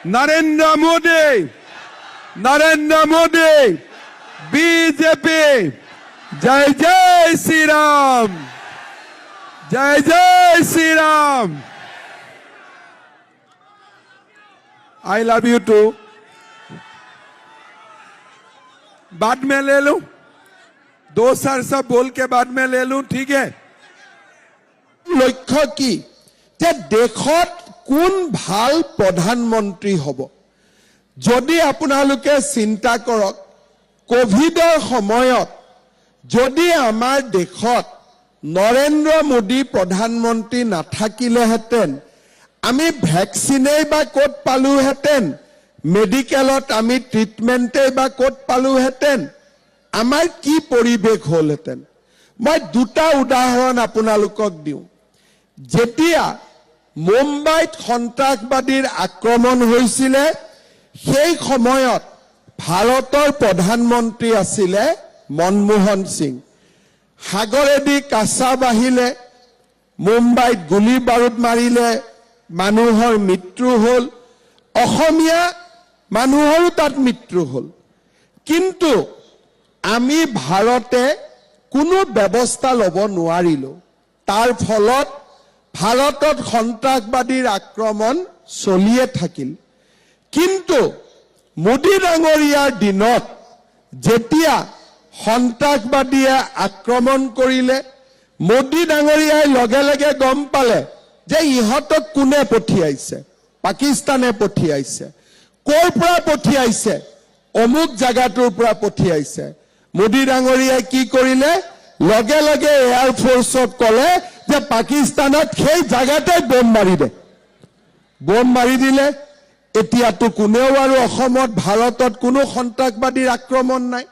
Narendra Modi BJP जय जय श्री राम जय जय Shri Ram I love you too बाद में ले लूं दो सर सब बोल के बाद में ले लूं ठीक है लक्ष्य की जे देशत কোন ভাল প্ৰধানমন্ত্ৰী হ'ব যদি আপোনালোকে চিন্তা কৰক কোভিডৰ সময়ত যদি আমাৰ দেশত নৰেন্দ্ৰ মোদী প্ৰধানমন্ত্ৰী নাথাকিলেহেঁতেন আমি ভ্যাকচিনে বা ক'ত পালোহেঁতেন মেডিকেলত আমি ট্ৰিটমেণ্টে বা ক'ত পালোহেঁতেন আমাৰ কি পৰিৱেশ হ'লহেঁতেন মই দুটা উদাহৰণ আপোনালোকক দিওঁ যেতিয়া মুম্বাইত সন্ত্ৰাসবাদীৰ আক্ৰমণ হৈছিল সেই সময়ত ভাৰতৰ প্ৰধানমন্ত্ৰী আছিল মনমোহন সিং সাগৰেদি কাছা বাহিলে মুম্বাইত গুলি বাৰুদ মাৰিলে মানুহৰ মৃত্যু হ'ল অসমীয়া মানুহৰো তাত মৃত্যু হ'ল কিন্তু আমি ভাৰতে কোনো ব্যৱস্থা ল'ব নোৱাৰিলো তাৰ ফলত ভাৰতত সন্ত্ৰাসবাদীৰ আক্ৰমণ চলিয়ে থাকিল কিন্তু মোদী ডাঙৰীয়াৰ দিনত যেতিয়া সন্ত্ৰাসবাদীয়ে আক্ৰমণ কৰিলে মোদী ডাঙৰীয়াই লগে লগে গম পালে যে ইহঁতক কোনে পঠিয়াইছে পাকিস্তানে পঠিয়াইছে ক'ৰ পৰা পঠিয়াইছে অমুক জাগাটোৰ পৰা পঠিয়াইছে মোদী ডাঙৰীয়াই কি কৰিলে লগে লগে এয়াৰ ফোৰ্সক ক'লে যে পাকিস্তানত সেই জায়গাতে বোম মাৰি দিলে এতিয়াতো কোনেও আৰু অসমত ভাৰতত কোনো সন্ত্ৰাসবাদীৰ আক্ৰমণ নাই